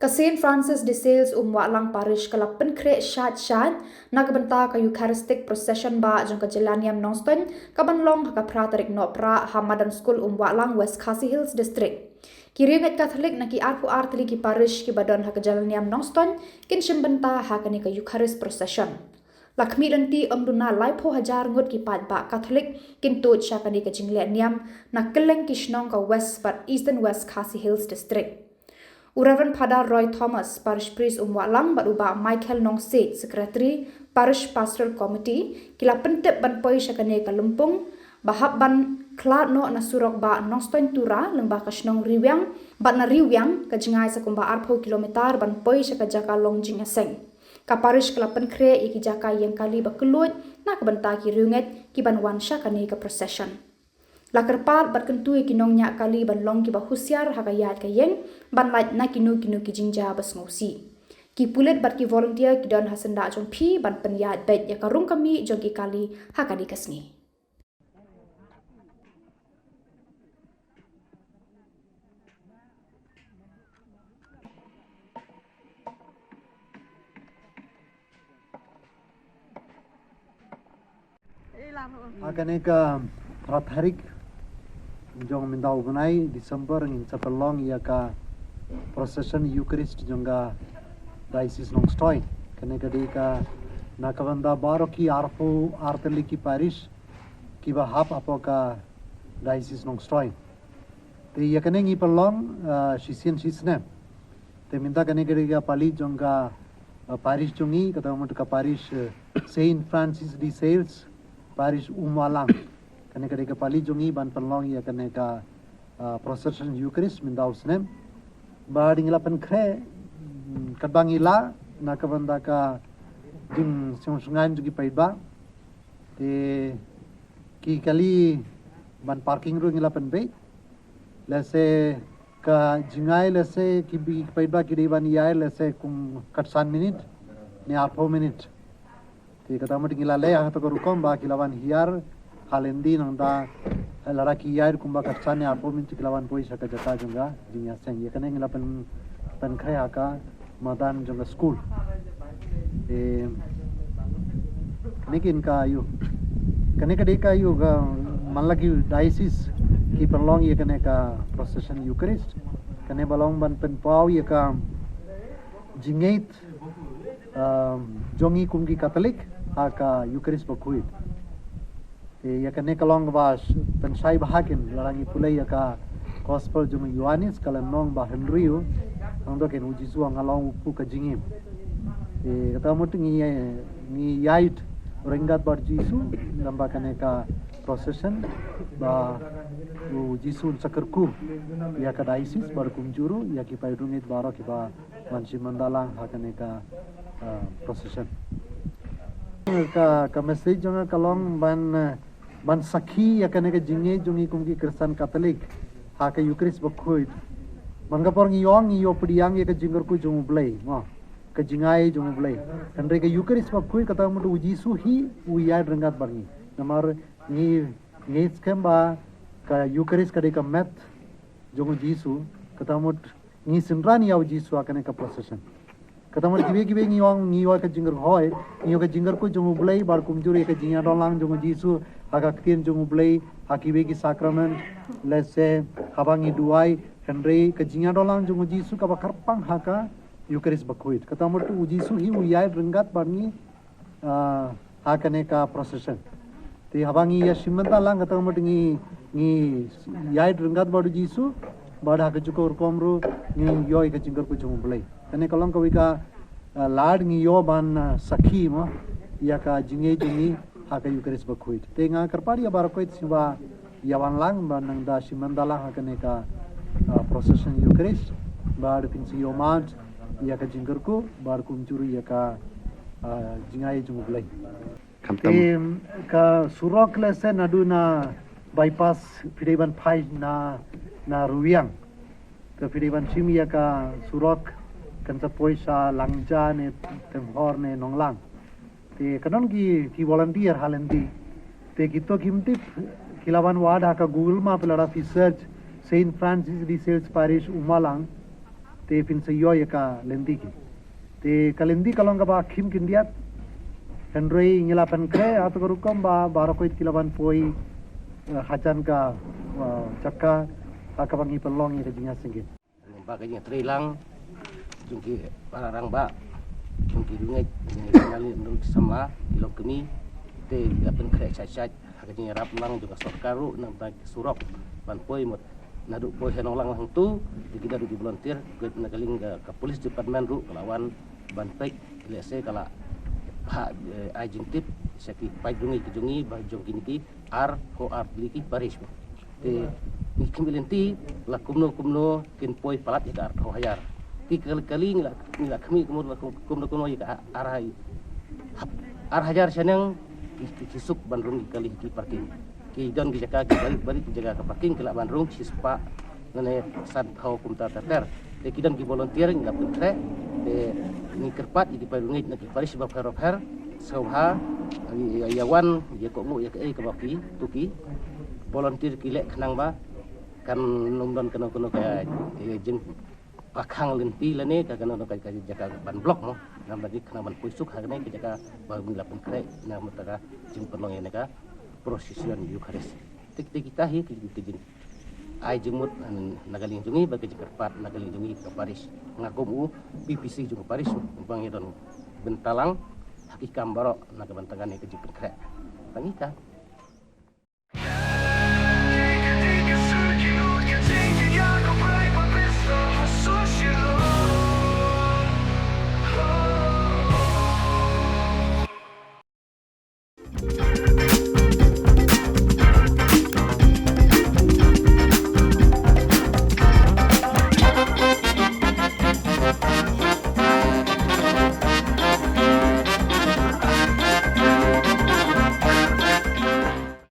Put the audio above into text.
St. Francis de Sale Umwahlang Parish kala pynkhreh shaid nagbenta ka Eucharistic Proseshonbah jong ka Jyllaniam Nongstoiñ kabanlong ka tarik Nohprah madan skul Umwahlang West Khasi Hills District. Ki riewngeit Katholik na ki tylli ki Parish ki badan ka Jyllaniam Nongstoiñ kin shim benta ni ka Eucharist Proseshon. La khmih lynti duna laipo hajar ngut ki paidbah Katholik kin tut ni ka Jyllaniam na keleng kishnong ka West but Eastern West Khasi Hills District. Rev Phadar Roy Thomas, Parish Priest Umwahlang Bah Micheal Nongsiej, Secretary Parish Pastoral Committee, kila pentip ban poi kane ka lumpung, bahap ban klat no na surok ba Nongstoiñ-Tura leng ba kasnong riewang, bat na riewang ka jingai sa kumba 40 kilometer ban poi ka jaka long jing aseng. Ka parish kala pynkhreh iki jaka yang kali ba kelut na kabenta ki riewngeit ki ban wan kane ka procession. La kerpat bat kentui kinong nyak kali ban long ki ba husiar hakayat ka yeng ban lait na kinu ki jingja bas ngosi. Ki pulet bat ki volunteer ki don hasenda jong pi ban penyat bet ya karung kami jong ki kali hakadi kasni. Akan tarik jong minda ugunai Desember ngin sapelong ia ka procession Eucharist jonga Diocese Nongstoiñ kene kadi ka nakavanda baro ki tylli ki Parish kiba hap apoka Diocese Nongstoiñ te ia kene ngi pelong shisnem te minta kene kadi ka pali jonga Parish jongi kata ka Parish St. Francis de Sale Parish Umwahlang kene kade ka pali jongi ban penlong ya kene ka procession Eucharist minda usnem ba dingla pynkhreh kadbangila na kabanda ka jing sungan jugi paidbah te ki kali ban parking ro ngila penbe lese ka jingai lese ki bi paidbah ki ban yai lese kum katsan minute ne 4 minute te kata mati ngila le ha to rukom ba kilawan hiar halendi nangda laraki yair kumba katsane apo minti kilawan poi saka jata jonga jinya seng ye kane ngila pynkhreh aka madan jonga skul nikin ka yu kane kade ka yu ga malagi diocese ki perlong ye kane ka procession Eucharist kane balong ban penpau ye ka riewngeit jongi kumgi Katholik aka Eucharist bakuit ya kane kalong was pensai bahakin larangi pulai ya ka gospel jung Yohanes kala nong ba Henryu ando ken uji suang along upu ka jingim kata mut ngi yait rengat bar Jisu namba kane ka procession ba Jisu sakarku ya ka diocese bar kumjuru ya ki paidungit baro ki ba mansi mandala hakane ka procession ka message jong kalong ban sakhi ya kane ka jinge jongi kumki Kristen Katholik ha ka Eucharist bakhoit manga por ngi yo pdiang ya ka jingar ku jong blai ma ka jingai jong blai andre ka Eucharist bakhoit kata mu Jisu hi uya drengat barngi namar ni skemba ka Eucharist ka de ka met jong Jisu kata mu ni sinrani ya Jisu akane ka procession kata mo kibe ngi ka jingar hoy ka jingar ko jong blai bar kumjuri ka jinya dolang jong Jisu aga ktin jong blai hakibe ki sacrament lese habangi duai henry ka jinya dolang jong Jisu ka bakarpang haka Eucharist bakhuit kata mo tu Jisu hi uyai rengat barni hakane ka procession te habangi ya shimanta lang kata mo ngi yai rengat baru Jisu bada ka juko komru ngi yoi ka jingar ko jong blai kane kalong kawika lad ngi yo ban sakhi mo ya ka jinge jingi haka Eucharist bakhuit tenga karpari barakoit siwa Umwahlang ban nangda shimandala hakane ka procession Eucharist bar pinsi yomat ya ka jingarku bar kumjuru ya ka jingai jumublai tem ka surok lese naduna bypass pideban phai na ruwiang ka pideban shim ya ka surok kansa poisa langja ne temhor ne nonglang te kanon ki volunteer halendi te kito kimti kilawan ward haka Google map lara fi search St. Francis de Sale Parish Umwahlang te pin se yo ya ka lynti ki te ka lynti kalong ka ba khim kindiat Henry ngila pynkhreh atau kerukom ba barokoit kilaban poi hajan ka cakka akabangi pelong ya kejinga singgit. Bagainya terilang jungki pararang ba jungki riewngeit ngali nurut sama ilok kini te pynkhreh shaid hakajnya rap lang juga sorkaru nang tak surok ban poi mot nadu poi henonglang lang tu kita di volunteer ke nagaling ke police department ru lawan ban pek lese kala ha ajing tip seki paidungi kejungi ba jong kini ki ar ko ar liki parish te ni kemilenti la kumno kin poi palat ya ar ko hajar ti kali ngila khmih kumno ya ar hajar senang kisuk bandrung kali ki parking ki don ki jaka ki bari ki jaga ka parking kala bandrung sispa nane san thau kumta tater te ki don ki volunteer ngap pynkhreh te ni kerpat di riewngeit na ki parish ba kharophar sauha yawan ya ko mu ya ke baki tuki volunteer ki lek khnang ba kan nomdon kono ka jeng pakhang lynti lane ka kono ka jaga ban blok mo nam lagi kena ban puisuk harne ki jaga ba mila pynkhreh na mutaka jeng penong ya ka prosesyon Eucharist tik kita hi ki jeng ai jemut nagaling jungi bagi jekerpat nagaling jungi ke Parish ngakumu PPC jungi Parish bang idon bentalang hakikam barok nagabantangan ke pynkhreh tangika